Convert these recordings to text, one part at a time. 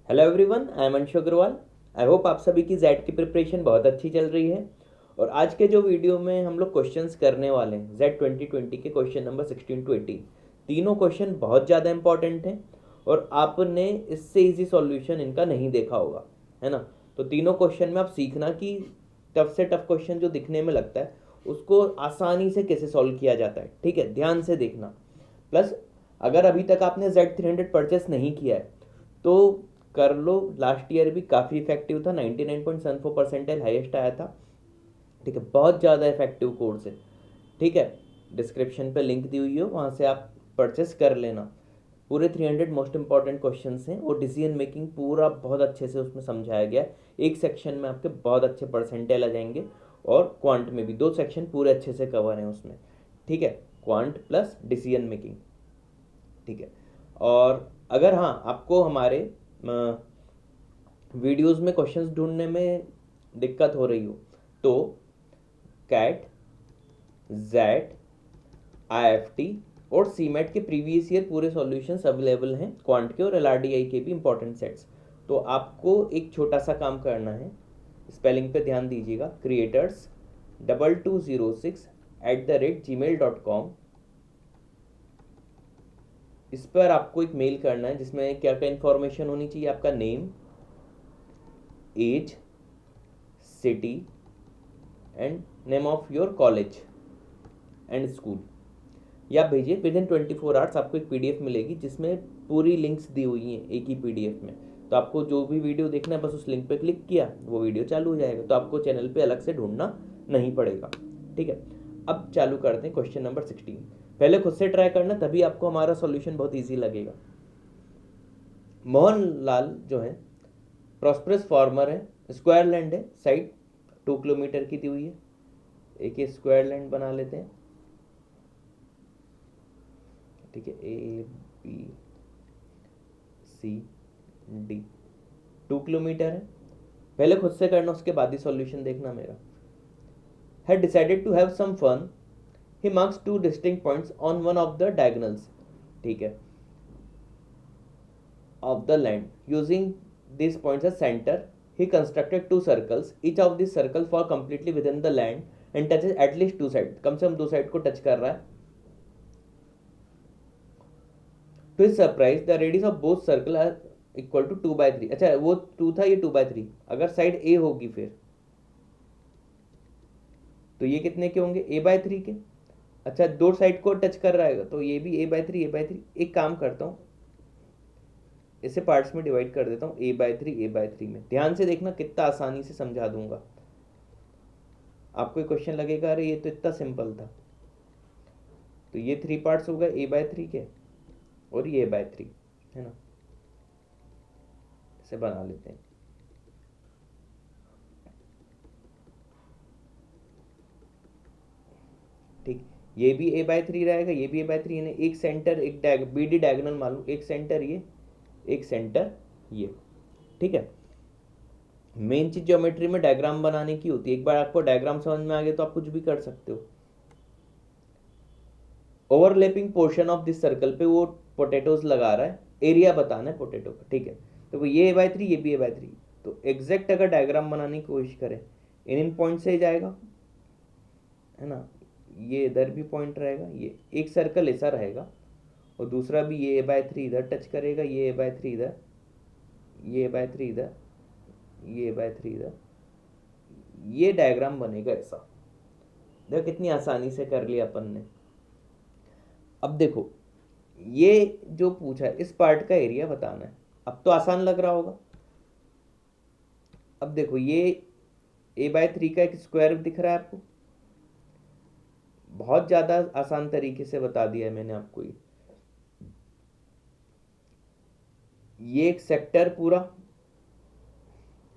Hello everyone, I am Anshu Agarwal. I hope आप सभी की जेड की प्रिपरेशन बहुत अच्छी चल रही है। और आज के जो वीडियो में हम लोग क्वेश्चंस करने वाले हैं जेड 2020 के क्वेश्चन नंबर 16 to 18। तीनों क्वेश्चन बहुत ज़्यादा इंपॉर्टेंट हैं और आपने इससे इजी सॉल्यूशन इनका नहीं देखा होगा, है ना। तो तीनों क्वेश्चन में आप सीखना कि टफ से टफ क्वेश्चन जो दिखने में लगता है उसको आसानी से कैसे सॉल्व किया जाता है। ठीक है, ध्यान से देखना। प्लस अगर अभी तक आपने Z300 परचेस नहीं किया है तो कर लो। लास्ट ईयर भी काफ़ी इफेक्टिव था, 99.74 हाईएस्ट आया था। ठीक है, बहुत ज़्यादा इफेक्टिव कोर्स है। ठीक है, डिस्क्रिप्शन पे लिंक दी हुई है, वहाँ से आप परचेस कर लेना। पूरे 300 मोस्ट इंपॉर्टेंट क्वेश्चंस हैं और डिसीजन मेकिंग पूरा बहुत अच्छे से उसमें समझाया गया है। एक सेक्शन में आपके बहुत अच्छे परसेंटाइल आ जाएंगे और क्वांट में भी 2 सेक्शन पूरे अच्छे से कवर हैं उसमें। ठीक है, क्वांट प्लस डिसीजन मेकिंग। ठीक है, और अगर हाँ आपको हमारे वीडियोस में क्वेश्चंस ढूंढने में दिक्कत हो रही हो तो कैट, जैट, आईएफटी और सीमेट के प्रीवियस ईयर पूरे सॉल्यूशंस अवेलेबल हैं, क्वांट के और एलआरडीआई के भी इंपॉर्टेंट सेट्स। तो आपको एक छोटा सा काम करना है, स्पेलिंग पे ध्यान दीजिएगा। क्रिएटर्स 2206@gmail.com, इस पर आपको एक मेल करना है जिसमें क्या क्या इन्फॉर्मेशन होनी चाहिए। आपका name, age, city and name of your college and school. या आप भेजिए। विद इन 24 आवर्स आपको एक पीडीएफ मिलेगी जिसमें पूरी लिंक्स दी हुई हैं एक ही पीडीएफ में। तो आपको जो भी वीडियो देखना है बस उस लिंक पे क्लिक किया, वो वीडियो चालू हो जाएगा। तो आपको चैनल पे अलग से ढूंढना नहीं पड़ेगा। ठीक है, अब चालू करते हैं क्वेश्चन नंबर 16। पहले खुद से ट्राई करना, तभी आपको हमारा सॉल्यूशन बहुत ईजी लगेगा। मोहनलाल जो है प्रॉस्परस फार्मर है, स्क्वायर लैंड है, साइड 2 किलोमीटर की दी हुई है। एक ये स्क्वायर लैंड बना लेते हैं। ठीक है, ABCD 2 किलोमीटर है। पहले खुद से करना, उसके बाद ही सॉल्यूशन देखना मेरा। had decided to have some fun, he marks 2 distinct points on one of the diagonals, ठीक है, of the land using these points as center. He constructed 2 circles, each of these circles fall completely within the land and touches at least 2 sides, कम से कम 2 side को touch कर रहा है। To his surprise, the radius of both circle are equal to 2/3। अच्छा, वो 2 था, ये 2/3। अगर साइड ए होगी फिर तो ये कितने के होंगे? A/3 के। अच्छा, 2 साइड को टच कर रहा है तो ये भी A/3। एक काम करता हूँ, इसे पार्ट्स में डिवाइड कर देता हूँ, A/3 में। ध्यान से देखना, कितना आसानी से समझा दूंगा। आपको एक क्वेश्चन लगेगा अरे ये तो इतना सिंपल था। तो ये 3 पार्ट्स हो गए A/3 के और ये A/3, है ना। इसे बना लेते हैं। ठीक, ये भी A/3 रहेगा, ये भी A/3। यानी एक सेंटर, एक BD डायगोनल मालूम, एक सेंटर ये, एक सेंटर ये। ठीक है, मेन चीज ज्योमेट्री में डायग्राम बनाने की होती है। एक बार आपको डायग्राम समझ में आ गया तो आप कुछ भी कर सकते हो। Overlapping portion of this circle पे वो पोटैटोज लगा रहा है, एरिया बताना है पोटैटो का। ठीक है, तो वो ये A/3, ये भी A/3। तो एग्जैक्ट अगर डायग्राम बनाने की कोशिश करें, इन पॉइंट से जाएगा, है ना। ये इधर भी पॉइंट रहेगा, ये एक सर्कल ऐसा रहेगा और दूसरा भी ये A/3 इधर टच करेगा, ये A/3 इधर, ये A/3 इधर, ये A/3 इधर। ये डायग्राम बनेगा ऐसा। देखो कितनी आसानी से कर लिया अपन ने। अब देखो, ये जो पूछा है इस पार्ट का एरिया बताना है। अब तो आसान लग रहा होगा। अब देखो, ये A/3 का एक स्क्वायर दिख रहा है आपको। बहुत ज़्यादा आसान तरीके से बता दिया है मैंने आपको। ये एक सेक्टर पूरा,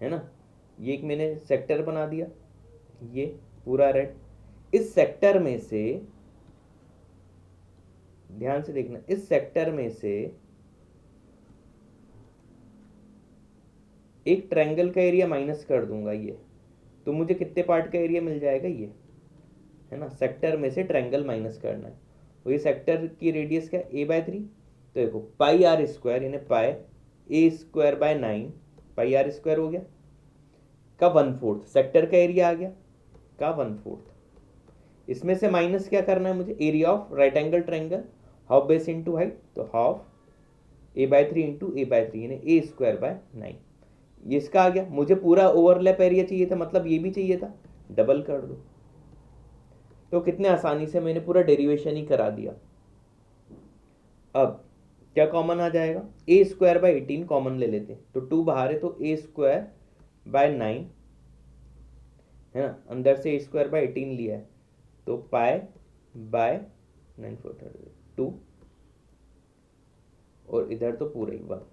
है ना। ये एक मैंने सेक्टर बना दिया, ये पूरा रेड। इस सेक्टर में से ध्यान से देखना, इस सेक्टर में से एक ट्रायंगल का एरिया माइनस कर दूंगा ये, तो मुझे कितने पार्ट का एरिया मिल जाएगा? ये, है ना। सेक्टर में से ट्रायंगल माइनस करना है। और ये सेक्टर की रेडियस क्या? A/3। तो देखो पाई R स्क्वायर यानी pi A square by 9 pi R square हो गया का 1/4, सेक्टर का एरिया आ गया का 1/4। इसमें से माइनस क्या करना है मुझे, area of right angle triangle, half base into height, तो हाफ a/3 इंटू a/3 यानी ए स्क्वायर बाय 9। ये इसका आ गया। मुझे पूरा ओवरलैप एरिया चाहिए था, मतलब ये भी चाहिए था, डबल कर दो। तो कितने आसानी से मैंने पूरा डेरिवेशन ही करा दिया। अब क्या कॉमन आ जाएगा, ए स्क्वायर बाय 18 कॉमन ले लेते हैं, तो 2 बाहर है तो ए स्क्वायर बाय 9 है ना, अंदर से ए स्क्वायर बाय 18 लिया है तो पाई बाय 9 4 2 और इधर तो पूरा ही 1।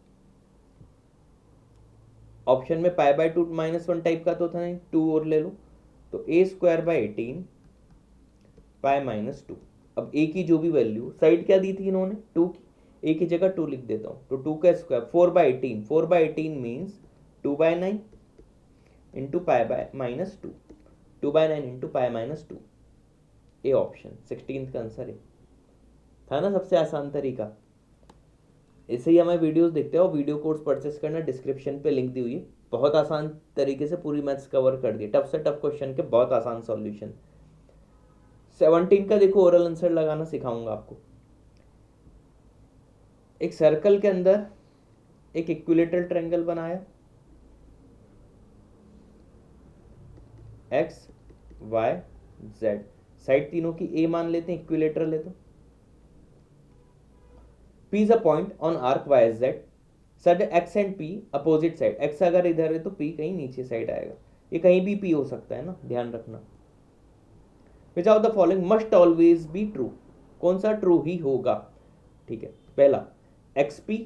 ऑप्शन में पाई बाय 2 -1 टाइप का तो था नहीं, 2 और ले लो, तो ए स्क्वायर बाय 18 पाई -2। अब ए की जो भी वैल्यू, साइड क्या दी थी इन्होंने 2 की, ए की जगह 2 लिख देता हूँ, तो 2 का square 4/18, 4/18 means 2/9 into pi by -2, 2/9 into pi -2। A option 16 का आंसर है। था ना सबसे आसान तरीका। ऐसे ही हमें वीडियोस देखते हो, वीडियो कोर्स परचेस करना, डिस्क्रिप्शन पे लिंक दी हुई है। बहुत आसान तरीके से पूरी मैथ्स कवर कर दी, टफ से टफ क्वेश्चन के बहुत आसान सॉल्यूशन। 17 का देखो, ओरल आंसर लगाना सिखाऊंगा आपको। एक सर्कल के अंदर एक इक्विलेटरल ट्रायंगल बनाया, एक्स वाई जेड, साइड तीनों की ए मान लेते हैं, इक्विलेटरल है तो। P is a point on arc y z, सड x and P opposite side, x अगर इधर है तो P कहीं नीचे साइड आएगा, ये कहीं भी P हो सकता है ना, ध्यान रखना। Which of the following must always be true, कौन सा ट्रू ही होगा, ठीक है। पहला XP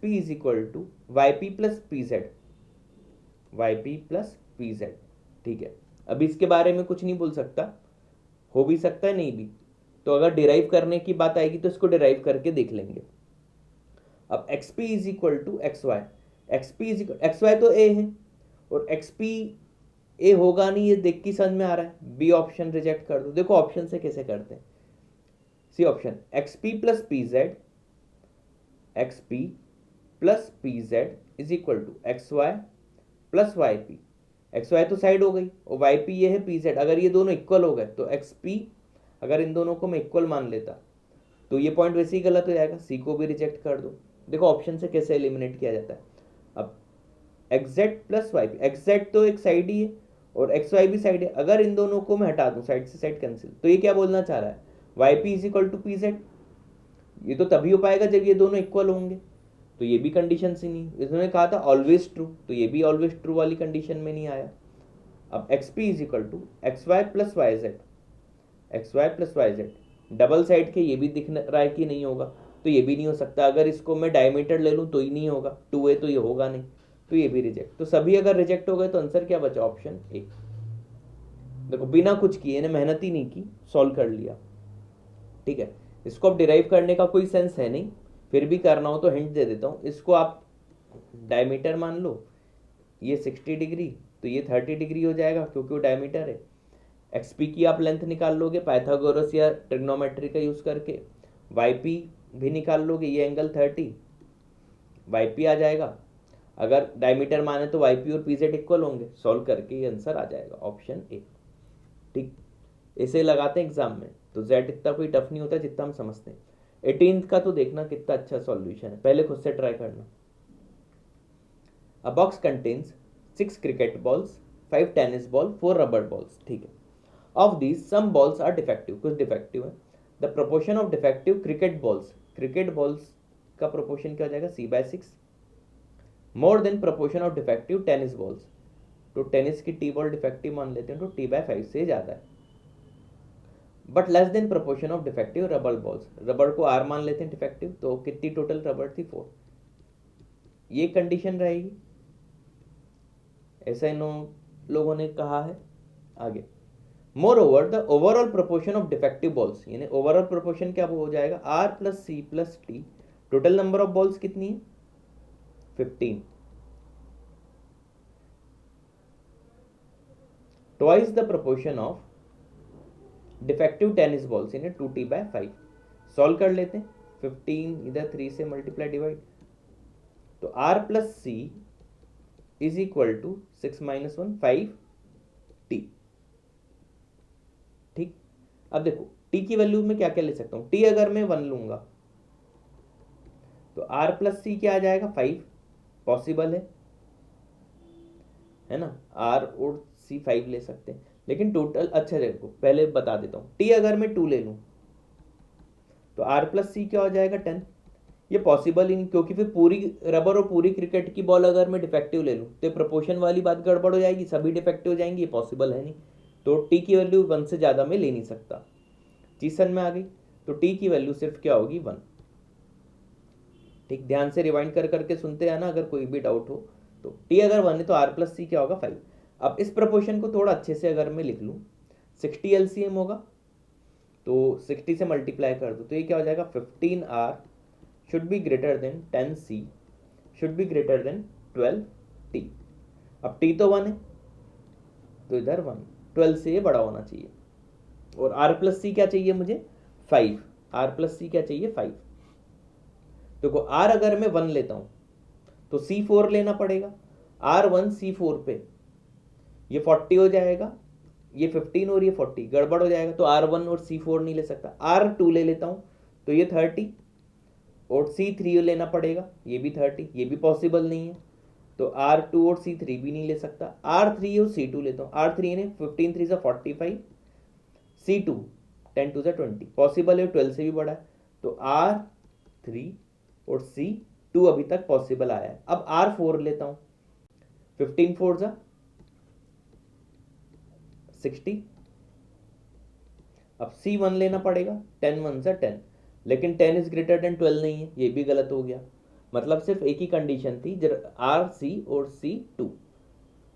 is equal to YP plus PZ, YP plus PZ, ठीक है। अभी इसके बारे में कुछ नहीं बोल सकता, हो भी सकता है नहीं भी, तो अगर डिराइव करने की बात आएगी तो इसको डिराइव करके देख लेंगे। अब XP is equal to XY, XP is equal, XY तो A है और XP A होगा नहीं, ये देख के समझ में आ रहा है। बी ऑप्शन रिजेक्ट कर दो। देखो ऑप्शन से कैसे करते हैं, C option XP plus PZ, XP plus PZ is equal to XY plus YP। XY तो साइड हो गई और YP ये है PZ, अगर ये दोनों इक्वल हो गए तो XP, अगर इन दोनों को मैं इक्वल मान लेता तो ये पॉइंट वैसे ही गलत हो जाएगा, सी को भी रिजेक्ट कर दो। देखो ऑप्शन से कैसे एलिमिनेट किया जाता है। अब XZ प्लस YP, XZ तो एक साइड ही है और XY भी साइड है, अगर इन दोनों को मैं हटा दूं, साइड से साइड कैंसिल, तो ये क्या बोलना चाह रहा है, YP is equal to PZ। ये तो तभी हो पाएगा जब ये दोनों इक्वल होंगे, तो ये भी कंडीशन से नहीं, इसने कहा था ऑलवेज ट्रू, तो ये भी ऑलवेज ट्रू वाली कंडीशन में नहीं आया। अब XP is equal to XY plus YZ, XY plus YZ, double side के ये भी दिख रहा है कि नहीं होगा, तो ये भी नहीं हो सकता। अगर इसको मैं डायमीटर ले लूँ तो ही नहीं होगा, 2 है तो ये होगा नहीं, तो ये भी रिजेक्ट। तो सभी अगर रिजेक्ट हो गए तो आंसर क्या बचा, ऑप्शन ए। देखो बिना कुछ किए, मेहनत ही नहीं की, सॉल्व कर लिया, ठीक है। इसको अब डिराइव करने का कोई सेंस है नहीं, फिर भी करना हो तो हिंट दे देता हूँ। इसको आप डायमीटर मान लो, ये 60 डिग्री तो ये 30 डिग्री हो जाएगा क्योंकि वो डायमीटर है। XP की आप लेंथ निकाल लोगे पाइथागोरस या ट्रिग्नोमेट्री का यूज करके, YP भी निकाल लोगे, ये एंगल 30, YP आ जाएगा। अगर डायमीटर माने तो YP और PZ इक्वल होंगे, सॉल्व करके ये आंसर आ जाएगा, ऑप्शन ए, ठीक। ऐसे लगाते हैं एग्जाम में, तो Z इतना कोई टफ नहीं होता जितना हम समझते हैं। 18th का तो देखना कितना अच्छा सॉल्यूशन है, पहले खुद से ट्राई करना। A box contains 6 cricket balls, 5 tennis ball, 4 rubber balls, ठीक है। Of these some balls are defective, कुछ डिफेक्टिव है। The proportion of defective cricket balls का प्रोपोर्शन क्या हो जाएगा, C/6, more than proportion of defective tennis balls, तो tennis की टी बॉल डिफेक्टिव मान लेते हैं तो T/5 से ज्यादा है। But less than proportion of defective rubber balls, rubber को R मान लेते हैं डिफेक्टिव, तो कितनी टोटल रबर थी, 4, ये कंडीशन रहेगी, ऐसा इन लोगों ने कहा है। आगे, more over the overall proportion of defective balls, यानी ओवरऑल प्रोपोर्शन क्या हो जाएगा, R plus C plus T, total number of balls कितनी है, 15, twice the proportion of defective tennis balls, यानी 2T/5। सॉल्व कर लेते हैं, 15 इधर 3 से मल्टीप्लाई डिवाइड, तो R plus C is equal to 6 minus 1 5t। ठीक, अब देखो t की वैल्यू में क्या क्या ले सकता हूँ। t अगर मैं 1 लूंगा तो R प्लस सी क्या आ जाएगा 5, पॉसिबल है ना। R और C 5 ले सकते हैं, लेकिन टोटल अच्छा देखो पहले बता देता हूँ। t अगर मैं 2 ले लूँ तो R प्लस सी क्या हो जाएगा 10। ये पॉसिबल ही नहीं, क्योंकि फिर पूरी रबर और पूरी क्रिकेट की बॉल अगर मैं डिफेक्टिव ले लूँ तो प्रोपोर्शन वाली बात गड़बड़ हो जाएगी, सभी डिफेक्टिव हो जाएंगी, ये पॉसिबल है नहीं। तो t की वैल्यू 1 से ज़्यादा में ले नहीं सकता। चीज समझ में आ गई। तो t की वैल्यू सिर्फ क्या होगी 1। ठीक, ध्यान से रिवाइंड कर करके सुनते हैं ना, अगर कोई भी डाउट हो तो। t अगर 1 है तो R प्लस सी क्या होगा 5। अब इस प्रोपोर्शन को थोड़ा अच्छे से अगर मैं लिख लूँ, 60 LCM होगा तो 60 से मल्टीप्लाई कर दो तो ये क्या हो जाएगा 15R should be greater than 10C should be greater than 12T। अब t तो 1 है तो इधर 1, 12 से ये बड़ा होना चाहिए। और R प्लस सी क्या चाहिए मुझे 5, R प्लस सी क्या चाहिए 5। देखो R अगर मैं 1 लेता हूं तो C4 लेना पड़ेगा। R1 C4 पे ये 40 हो जाएगा, ये 15 और ये 40 गड़बड़ हो जाएगा, तो R1 और C4 नहीं ले सकता। R2 ले लेता हूं तो ये 30 और C3 लेना पड़ेगा, ये भी 30, ये भी पॉसिबल नहीं है, तो R2 और C3 भी नहीं ले सकता। R3 और C2 लेता हूँ। R3 ने 15 3 से 45, C2 10 2 से 20 पॉसिबल है, 12 से भी बड़ा है, तो R3 और C2 अभी तक पॉसिबल आया है। अब R4 लेता हूं, 15 4 जा 60, अब C1 लेना पड़ेगा, 10 1 जा 10, लेकिन 10 इज ग्रेटर देन 12 नहीं है, ये भी गलत हो गया। मतलब सिर्फ एक ही कंडीशन थी, R C और C2।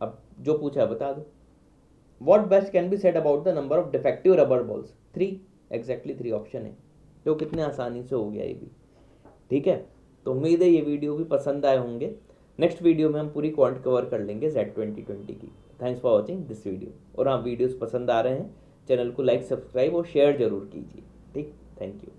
अब जो पूछा है बता दो। What best can be said about the number of defective rubber balls? 3, exactly 3 option है। तो कितने आसानी से हो गया ये भी। ठीक है, तो उम्मीद है ये वीडियो भी पसंद आए होंगे। नेक्स्ट वीडियो में हम पूरी क्वांट कवर कर लेंगे Z2020 की। Thanks for watching this video. और हाँ, वीडियोस पसंद आ रहे हैं, चैनल को लाइक सब्सक्राइब और शेयर जरूर कीजिए। ठीक, थैंक यू।